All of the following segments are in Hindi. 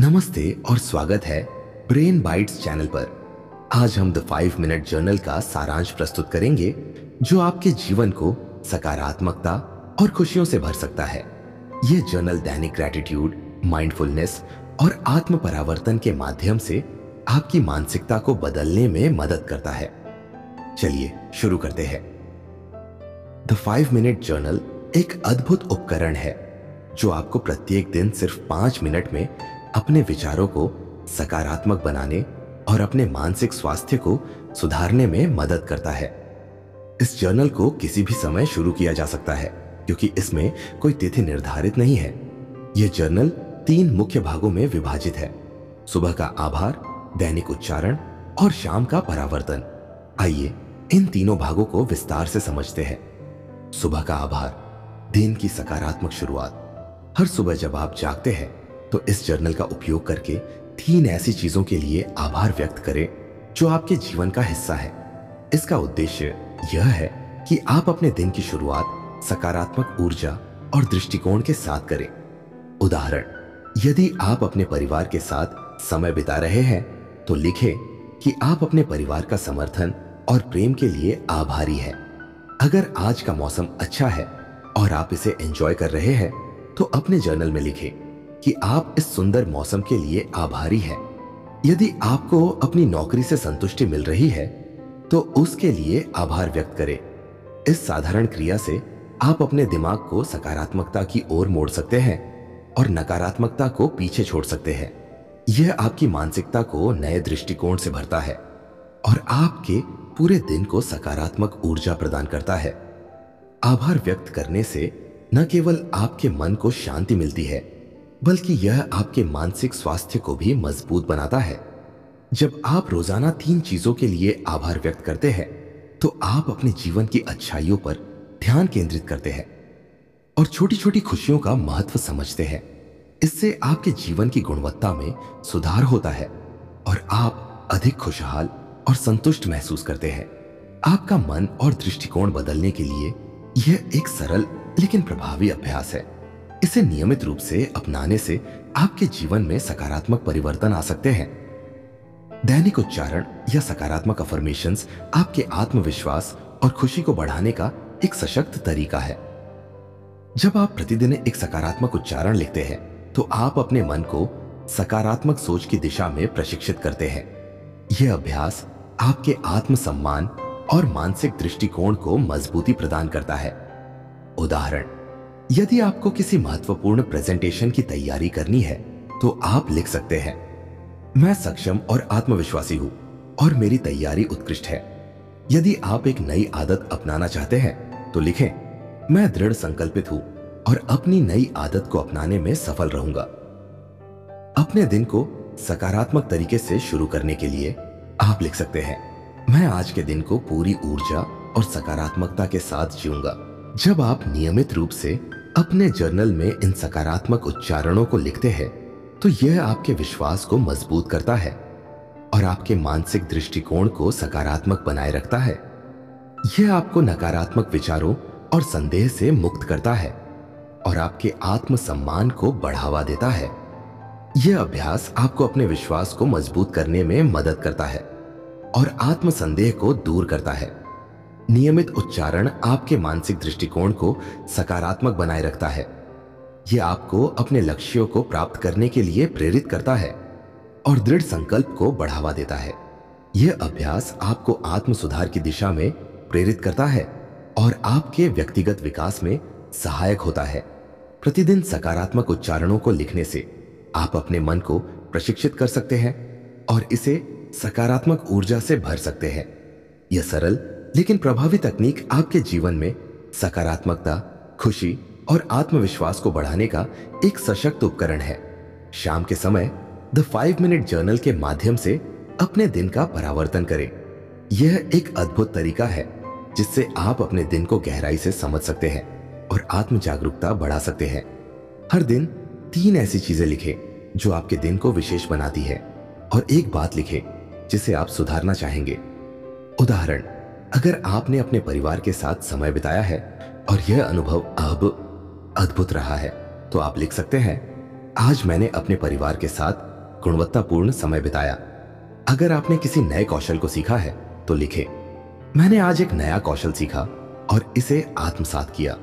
नमस्ते और स्वागत है ब्रेन बाइट्स चैनल पर। आज हम द 5 मिनट जर्नल का सारांश प्रस्तुत करेंगे जो आपके जीवन को सकारात्मकता और खुशियों से भर सकता है। यह जर्नल दैनिक ग्रैटिट्यूड, माइंडफुलनेस और आत्म परावर्तन के माध्यम से आपकी मानसिकता को बदलने में मदद करता है। चलिए शुरू करते हैं। द 5 मिनट जर्नल एक अद्भुत उपकरण है जो आपको प्रत्येक दिन सिर्फ 5 मिनट में अपने विचारों को सकारात्मक बनाने और अपने मानसिक स्वास्थ्य को सुधारने में मदद करता है। इस जर्नल को किसी भी समय शुरू किया जा सकता है क्योंकि इसमें कोई तिथि निर्धारित नहीं है। यह जर्नल 3 मुख्य भागों में विभाजित है: सुबह का आभार, दैनिक उच्चारण और शाम का परावर्तन। आइए इन तीनों भागों को विस्तार से समझते हैं। सुबह का आभार, दिन की सकारात्मक शुरुआत। हर सुबह जब आप जागते हैं तो इस जर्नल का उपयोग करके 3 ऐसी चीजों के लिए आभार व्यक्त करें जो आपके जीवन का हिस्सा है। इसका उद्देश्य यह है कि आप अपने दिन की शुरुआत सकारात्मक ऊर्जा और दृष्टिकोण के साथ करें। उदाहरण, यदि आप अपने परिवार के साथ समय बिता रहे हैं तो लिखें कि आप अपने परिवार का समर्थन और प्रेम के लिए आभारी हैं। अगर आज का मौसम अच्छा है और आप इसे एंजॉय कर रहे हैं तो अपने जर्नल में लिखें कि आप इस सुंदर मौसम के लिए आभारी हैं। यदि आपको अपनी नौकरी से संतुष्टि मिल रही है तो उसके लिए आभार व्यक्त करें। इस साधारण क्रिया से आप अपने दिमाग को सकारात्मकता की ओर मोड़ सकते हैं और नकारात्मकता को पीछे छोड़ सकते हैं। यह आपकी मानसिकता को नए दृष्टिकोण से भरता है और आपके पूरे दिन को सकारात्मक ऊर्जा प्रदान करता है। आभार व्यक्त करने से न केवल आपके मन को शांति मिलती है बल्कि यह आपके मानसिक स्वास्थ्य को भी मजबूत बनाता है। जब आप रोजाना 3 चीजों के लिए आभार व्यक्त करते हैं तो आप अपने जीवन की अच्छाइयों पर ध्यान केंद्रित करते हैं और छोटी छोटी खुशियों का महत्व समझते हैं। इससे आपके जीवन की गुणवत्ता में सुधार होता है और आप अधिक खुशहाल और संतुष्ट महसूस करते हैं। आपका मन और दृष्टिकोण बदलने के लिए यह एक सरल लेकिन प्रभावी अभ्यास है। इसे नियमित रूप से अपनाने से आपके जीवन में सकारात्मक परिवर्तन आ सकते हैं। दैनिक उच्चारण या सकारात्मक अफर्मेशंस आपके आत्मविश्वास और खुशी को बढ़ाने का एक सशक्त तरीका है। जब आप प्रतिदिन एक सकारात्मक उच्चारण लिखते हैं तो आप अपने मन को सकारात्मक सोच की दिशा में प्रशिक्षित करते हैं। यह अभ्यास आपके आत्मसम्मान और मानसिक दृष्टिकोण को मजबूती प्रदान करता है। उदाहरण, यदि आपको किसी महत्वपूर्ण प्रेजेंटेशन की तैयारी करनी है तो आप लिख सकते हैं, मैं सक्षम और आत्मविश्वासी हूं और मेरी तैयारी उत्कृष्ट है। यदि आप एक नई आदत अपनाना चाहते हैं तो लिखें, मैं दृढ़ संकल्पित हूं और अपनी नई आदत को अपनाने में सफल रहूंगा। अपने दिन को सकारात्मक तरीके से शुरू करने के लिए आप लिख सकते हैं, मैं आज के दिन को पूरी ऊर्जा और सकारात्मकता के साथ जीऊंगा। जब आप नियमित रूप से अपने जर्नल में इन सकारात्मक उच्चारणों को लिखते हैं तो यह आपके विश्वास को मजबूत करता है और आपके मानसिक दृष्टिकोण को सकारात्मक बनाए रखता है। यह आपको नकारात्मक विचारों और संदेह से मुक्त करता है और आपके आत्मसम्मान को बढ़ावा देता है। यह अभ्यास आपको अपने विश्वास को मजबूत करने में मदद करता है और आत्मसंदेह को दूर करता है। नियमित उच्चारण आपके मानसिक दृष्टिकोण को सकारात्मक बनाए रखता है। यह आपको अपने लक्ष्यों को प्राप्त करने के लिए प्रेरित करता है और दृढ़ संकल्प को बढ़ावा देता है। यह अभ्यास आपको आत्म सुधार की दिशा में प्रेरित करता है और आपके व्यक्तिगत विकास में सहायक होता है। प्रतिदिन सकारात्मक उच्चारणों को लिखने से आप अपने मन को प्रशिक्षित कर सकते हैं और इसे सकारात्मक ऊर्जा से भर सकते हैं। यह सरल लेकिन प्रभावी तकनीक आपके जीवन में सकारात्मकता, खुशी और आत्मविश्वास को बढ़ाने का एक सशक्त उपकरण है। शाम के समय द 5 मिनट जर्नल के माध्यम से अपने दिन का परावर्तन करें। यह एक अद्भुत तरीका है जिससे आप अपने दिन को गहराई से समझ सकते हैं और आत्म जागरूकता बढ़ा सकते हैं। हर दिन 3 ऐसी चीजें लिखें जो आपके दिन को विशेष बनाती है और एक बात लिखें जिसे आप सुधारना चाहेंगे। उदाहरण, अगर आपने अपने परिवार के साथ समय बिताया है और यह अनुभव अब अद्भुत रहा है तो आप लिख सकते हैं, आज मैंने अपने परिवार के साथ गुणवत्तापूर्ण समय बिताया। अगर आपने किसी नए कौशल को सीखा है तो लिखें, मैंने आज एक नया कौशल सीखा और इसे आत्मसात किया।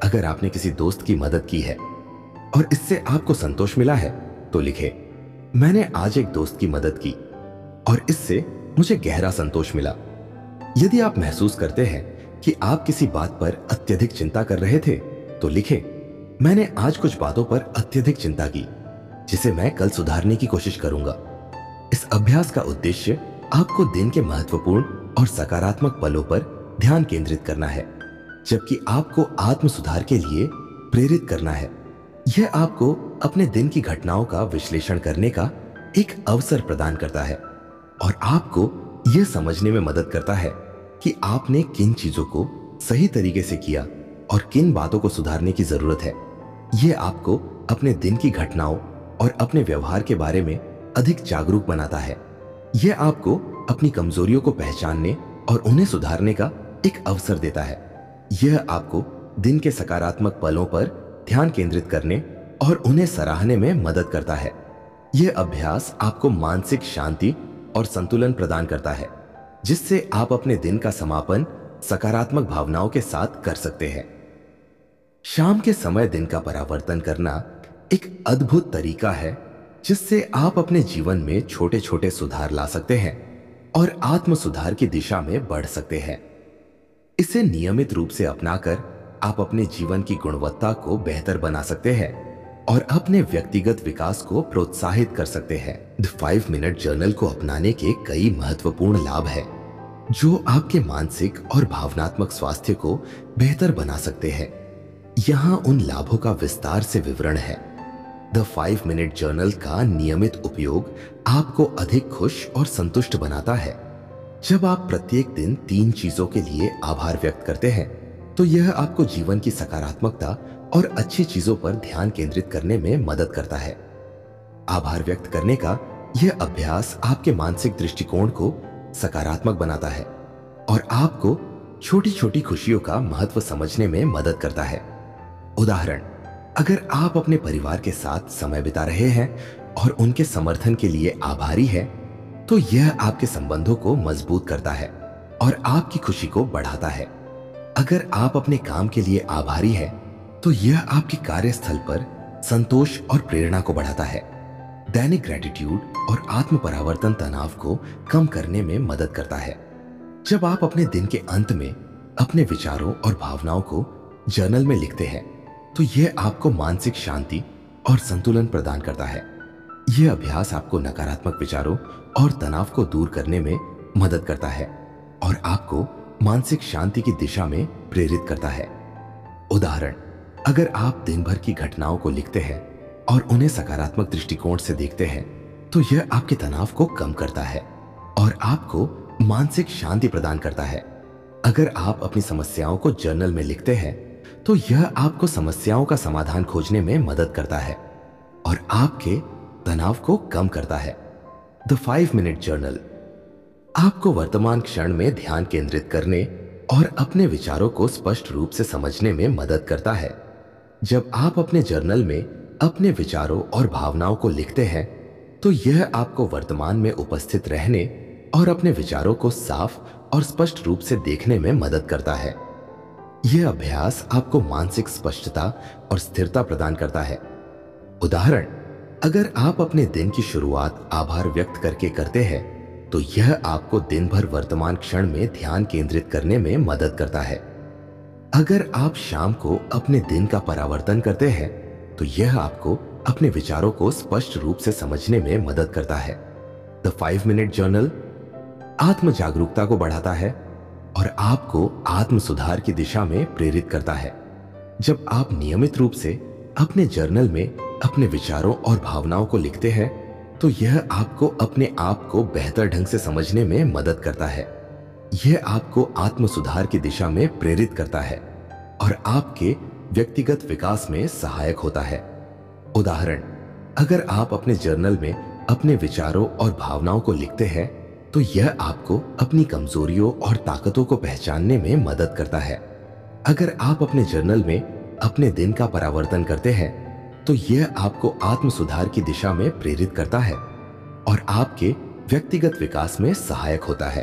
अगर आपने किसी दोस्त की मदद की है और इससे आपको संतोष मिला है तो लिखें, मैंने आज एक दोस्त की मदद की और इससे मुझे गहरा संतोष मिला। यदि आप महसूस करते हैं कि आप किसी बात पर अत्यधिक चिंता कर रहे थे तो लिखें, मैंने आज कुछ बातों पर अत्यधिक चिंता की जिसे मैं कल सुधारने की कोशिश करूंगा। इस अभ्यास का उद्देश्य आपको दिन के महत्वपूर्ण और सकारात्मक पलों पर ध्यान केंद्रित करना है, जबकि आपको आत्म सुधार के लिए प्रेरित करना है। यह आपको अपने दिन की घटनाओं का विश्लेषण करने का एक अवसर प्रदान करता है और आपको यह समझने में मदद करता है कि आपने किन चीजों को सही तरीके से किया और किन बातों को सुधारने की जरूरत है। यह आपको अपने दिन की घटनाओं और अपने व्यवहार के बारे में अधिक जागरूक बनाता है। यह आपको अपनी कमजोरियों को पहचानने और उन्हें सुधारने का एक अवसर देता है। यह आपको दिन के सकारात्मक पलों पर ध्यान केंद्रित करने और उन्हें सराहने में मदद करता है। यह अभ्यास आपको मानसिक शांति और संतुलन प्रदान करता है, जिससे आप अपने दिन का समापन सकारात्मक भावनाओं के साथ कर सकते हैं। शाम के समय दिन का परावर्तन करना एक अद्भुत तरीका है जिससे आप अपने जीवन में छोटे छोटे सुधार ला सकते हैं और आत्म सुधार की दिशा में बढ़ सकते हैं। इसे नियमित रूप से अपनाकर आप अपने जीवन की गुणवत्ता को बेहतर बना सकते हैं और अपने व्यक्तिगत विकास को प्रोत्साहित कर सकते हैं। द 5 मिनट जर्नल को अपनाने के कई महत्वपूर्ण लाभ हैं जो आपके मानसिक और भावनात्मक स्वास्थ्य को बेहतर बना सकते हैं। यहाँ उन लाभों का विस्तार से विवरण है। द 5 मिनट जर्नल का नियमित उपयोग आपको अधिक खुश और संतुष्ट बनाता है। जब आप प्रत्येक दिन 3 चीजों के लिए आभार व्यक्त करते हैं तो यह आपको जीवन की सकारात्मकता और अच्छी चीजों पर ध्यान केंद्रित करने में मदद करता है। आभार व्यक्त करने का यह अभ्यास आपके मानसिक दृष्टिकोण को सकारात्मक बनाता है और आपको छोटी छोटी खुशियों का महत्व समझने में मदद करता है। उदाहरण, अगर आप अपने परिवार के साथ समय बिता रहे हैं और उनके समर्थन के लिए आभारी हैं, तो यह आपके संबंधों को मजबूत करता है और आपकी खुशी को बढ़ाता है। अगर आप अपने काम के लिए आभारी हैं, तो यह आपके कार्यस्थल पर संतोष और प्रेरणा को बढ़ाता है। दैनिक ग्रेटिट्यूड और आत्म परावर्तन तनाव को कम करने में मदद करता है। जब आप अपने दिन के अंत में अपने विचारों और भावनाओं को जर्नल में लिखते हैं तो यह आपको मानसिक शांति और संतुलन प्रदान करता है। यह अभ्यास आपको नकारात्मक विचारों और तनाव को दूर करने में मदद करता है और आपको मानसिक शांति की दिशा में प्रेरित करता है। उदाहरण, अगर आप दिन भर की घटनाओं को लिखते हैं और उन्हें सकारात्मक दृष्टिकोण से देखते हैं तो यह आपके तनाव को कम करता है और आपको मानसिक शांति प्रदान करता है। अगर आप अपनी समस्याओं को जर्नल में लिखते हैं तो यह आपको समस्याओं का समाधान खोजने में मदद करता है और आपके तनाव को कम करता है। द 5 मिनट जर्नल आपको वर्तमान क्षण में ध्यान केंद्रित करने और अपने विचारों को स्पष्ट रूप से समझने में मदद करता है। जब आप अपने जर्नल में अपने विचारों और भावनाओं को लिखते हैं तो यह आपको वर्तमान में उपस्थित रहने और अपने विचारों को साफ और स्पष्ट रूप से देखने में मदद करता है। यह अभ्यास आपको मानसिक स्पष्टता और स्थिरता प्रदान करता है। उदाहरण, अगर आप अपने दिन की शुरुआत आभार व्यक्त करके करते हैं तो यह आपको दिन भर वर्तमान क्षण में ध्यान केंद्रित करने में मदद करता है। अगर आप शाम को अपने दिन का परावर्तन करते हैं तो यह आपको अपने विचारों को स्पष्ट रूप से समझने में मदद करता है। द 5 मिनट जर्नल आत्म जागरूकता को बढ़ाता है और आपको आत्म सुधार की दिशा में प्रेरित करता है। जब आप नियमित रूप से अपने जर्नल में अपने विचारों और भावनाओं को लिखते हैं तो यह आपको अपने आप को बेहतर ढंग से समझने में मदद करता है। यह आपको आत्म सुधार की दिशा में प्रेरित करता है और आपके व्यक्तिगत विकास में सहायक होता है। उदाहरण, अगर आप अपने जर्नल में अपने विचारों और भावनाओं को लिखते हैं तो यह आपको अपनी कमजोरियों और ताकतों को पहचानने में मदद करता है। अगर आप अपने जर्नल में अपने दिन का परावर्तन करते हैं तो यह आपको आत्म सुधार की दिशा में प्रेरित करता है और आपके व्यक्तिगत विकास में सहायक होता है।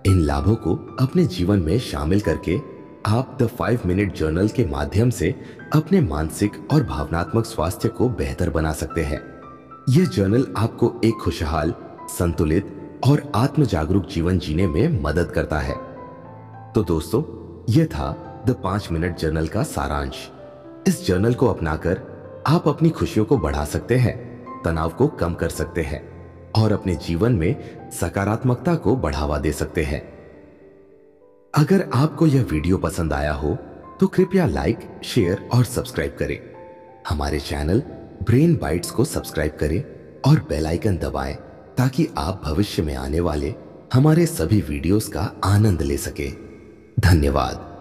इन लाभों को अपने जीवन में शामिल करके आप द 5 मिनट जर्नल के माध्यम से अपने मानसिक और भावनात्मक स्वास्थ्य को बेहतर बना सकते हैं। यह जर्नल आपको एक खुशहाल, संतुलित और आत्म जागरूक जीवन जीने में मदद करता है। तो दोस्तों, यह था द 5 मिनट जर्नल का सारांश। इस जर्नल को अपनाकर आप अपनी खुशियों को बढ़ा सकते हैं, तनाव को कम कर सकते हैं और अपने जीवन में सकारात्मकता को बढ़ावा दे सकते हैं। अगर आपको यह वीडियो पसंद आया हो तो कृपया लाइक, शेयर और सब्सक्राइब करें। हमारे चैनल ब्रेन बाइट्स को सब्सक्राइब करें और बेल आइकन दबाएं ताकि आप भविष्य में आने वाले हमारे सभी वीडियोस का आनंद ले सकें। धन्यवाद।